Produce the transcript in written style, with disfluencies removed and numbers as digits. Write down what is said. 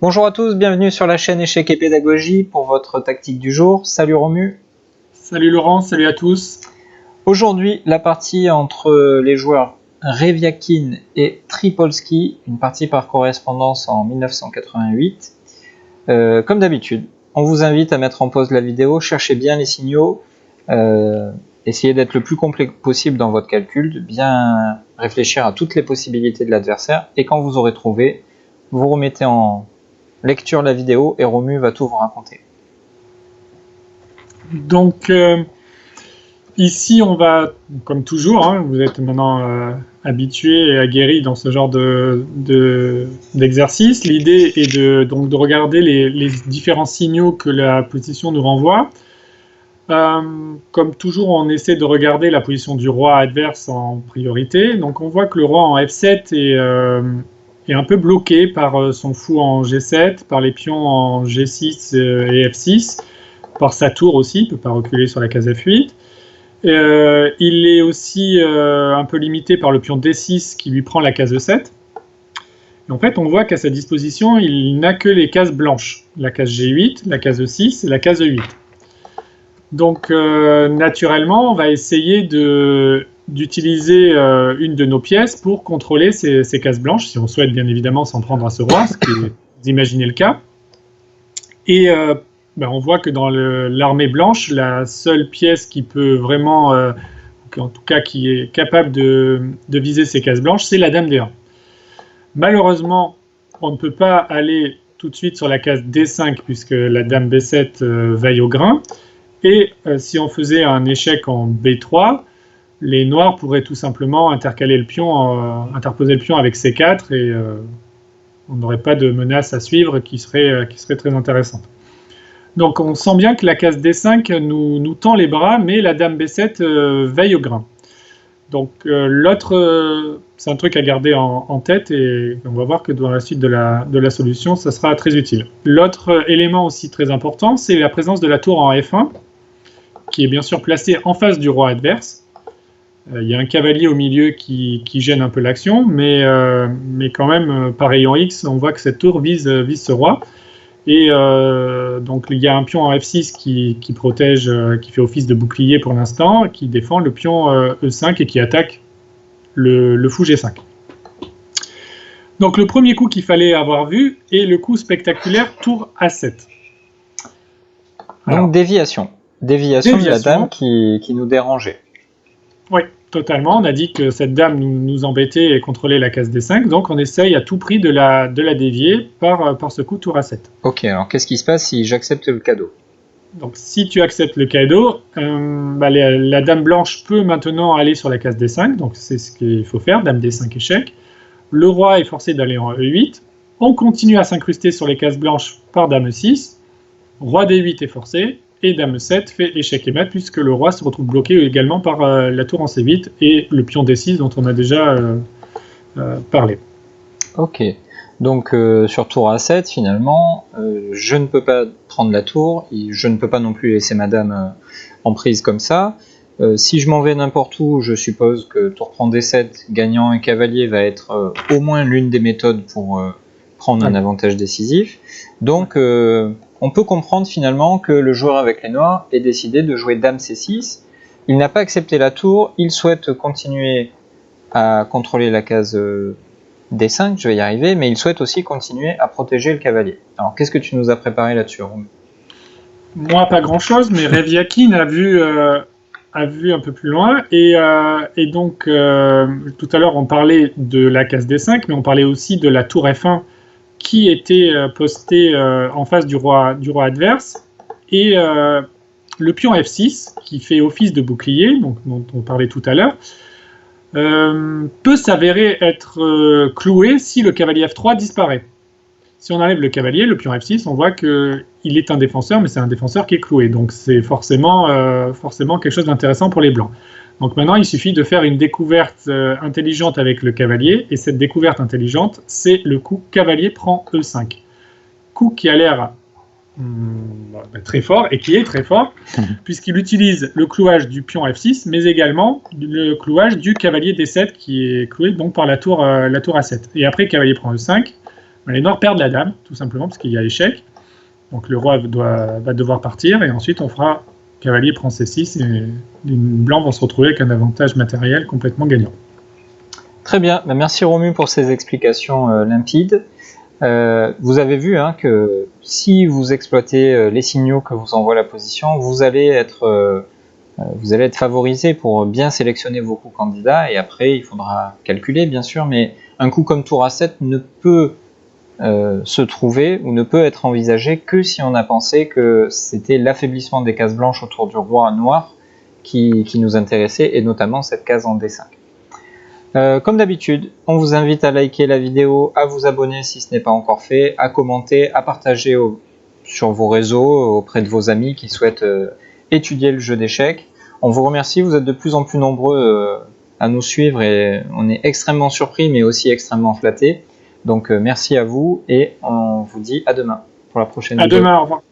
Bonjour à tous, bienvenue sur la chaîne Échecs et Pédagogie pour votre tactique du jour. Salut Romu. Salut Laurent, salut à tous. Aujourd'hui, la partie entre les joueurs Reviakin et Tripolski, une partie par correspondance en 1988. Comme d'habitude, on vous invite à mettre en pause la vidéo, cherchez bien les signaux, essayez d'être le plus complet possible dans votre calcul, de bien réfléchir à toutes les possibilités de l'adversaire, et quand vous aurez trouvé, vous remettez en lecture la vidéo et Romu va tout vous raconter. Donc ici on va, comme toujours, vous êtes maintenant habitués et aguerris dans ce genre d'exercice. L'idée est de regarder les différents signaux que la position nous renvoie. Comme toujours, on essaie de regarder la position du roi adverse en priorité. Donc on voit que le roi en F7 est un peu bloqué par son fou en G7, par les pions en G6 et F6, par sa tour aussi, il ne peut pas reculer sur la case F8. Il est aussi un peu limité par le pion D6 qui lui prend la case E7. Et en fait, on voit qu'à sa disposition, il n'a que les cases blanches, la case G8, la case E6 et la case E8. Donc naturellement, on va essayer d'utiliser une de nos pièces pour contrôler ces cases blanches, si on souhaite bien évidemment s'en prendre à ce roi, ce qui est, vous imaginez le cas. Et on voit que dans l'armée blanche, la seule pièce qui peut vraiment, en tout cas qui est capable de viser ces cases blanches, c'est la dame D1. Malheureusement, on ne peut pas aller tout de suite sur la case D5 puisque la dame B7 veille au grain. Et si on faisait un échec en B3, les noirs pourraient tout simplement interposer le pion avec C4 et on n'aurait pas de menace à suivre qui serait très intéressante. Donc on sent bien que la case D5 nous tend les bras, mais la dame B7 veille au grain. Donc l'autre, c'est un truc à garder en tête et on va voir que dans la suite de la solution, ça sera très utile. L'autre élément aussi très important, c'est la présence de la tour en F1, qui est bien sûr placée en face du roi adverse. Il y a un cavalier au milieu qui gêne un peu l'action, mais quand même, par rayon X, on voit que cette tour vise ce roi. Et donc il y a un pion en F6 qui protège, qui fait office de bouclier pour l'instant, qui défend le pion E5 et qui attaque le fou G5. Donc le premier coup qu'il fallait avoir vu est le coup spectaculaire tour A7. Alors, donc déviation de la dame qui nous dérangeait. Oui, totalement. On a dit que cette dame nous embêtait et contrôlait la case D5, donc on essaye à tout prix de la dévier par ce coup tour A7. Ok, alors qu'est-ce qui se passe si j'accepte le cadeau? Donc si tu acceptes le cadeau, la dame blanche peut maintenant aller sur la case D5, donc c'est ce qu'il faut faire, dame D5 échec. Le roi est forcé d'aller en E8, on continue à s'incruster sur les cases blanches par dame E6, roi D8 est forcé, et dame 7 fait échec et mat puisque le roi se retrouve bloqué également par la tour en C8 et le pion D6 dont on a déjà parlé. Ok, donc sur tour A7 finalement, je ne peux pas prendre la tour, et je ne peux pas non plus laisser ma dame en prise comme ça. Si je m'en vais n'importe où, je suppose que tour prend D7, gagnant un cavalier va être au moins l'une des méthodes pour prendre un avantage décisif. Donc on peut comprendre finalement que le joueur avec les noirs ait décidé de jouer dame C6. Il n'a pas accepté la tour, il souhaite continuer à contrôler la case D5, je vais y arriver, mais il souhaite aussi continuer à protéger le cavalier. Alors qu'est-ce que tu nous as préparé là-dessus, Romu? Moi, pas grand-chose, mais Reviakin a vu un peu plus loin, et donc tout à l'heure on parlait de la case D5, mais on parlait aussi de la tour F1 qui était postée en face du roi adverse, et le pion F6 qui fait office de bouclier, donc, dont on parlait tout à l'heure, peut s'avérer être cloué si le cavalier F3 disparaît. Si on enlève le cavalier, le pion F6, on voit qu'il est un défenseur, mais c'est un défenseur qui est cloué, donc c'est forcément quelque chose d'intéressant pour les blancs. Donc maintenant, il suffit de faire une découverte intelligente avec le cavalier, et cette découverte intelligente, c'est le coup cavalier prend E5. Coup qui a l'air très fort, et qui est très fort, puisqu'il utilise le clouage du pion F6, mais également le clouage du cavalier D7, qui est cloué donc par la tour A7. Et après, cavalier prend E5, Les noirs perdent la dame, tout simplement, parce qu'il y a échec. Donc le roi va devoir partir, et ensuite on fera cavalier prend C6, et les blancs vont se retrouver avec un avantage matériel complètement gagnant. Très bien, merci Romu pour ces explications limpides. Vous avez vu que si vous exploitez les signaux que vous envoie la position, vous allez être favorisé pour bien sélectionner vos coups candidats, et après il faudra calculer bien sûr, mais un coup comme tour A7 ne peut se trouver ou ne peut être envisagé que si on a pensé que c'était l'affaiblissement des cases blanches autour du roi noir qui nous intéressait, et notamment cette case en D5. Comme d'habitude, on vous invite à liker la vidéo, à vous abonner si ce n'est pas encore fait, à commenter, à partager sur vos réseaux auprès de vos amis qui souhaitent étudier le jeu d'échecs. On vous remercie, vous êtes de plus en plus nombreux à nous suivre, et on est extrêmement surpris mais aussi extrêmement flattés. Donc merci à vous, et on vous dit à demain pour la prochaine vidéo. À demain, au revoir.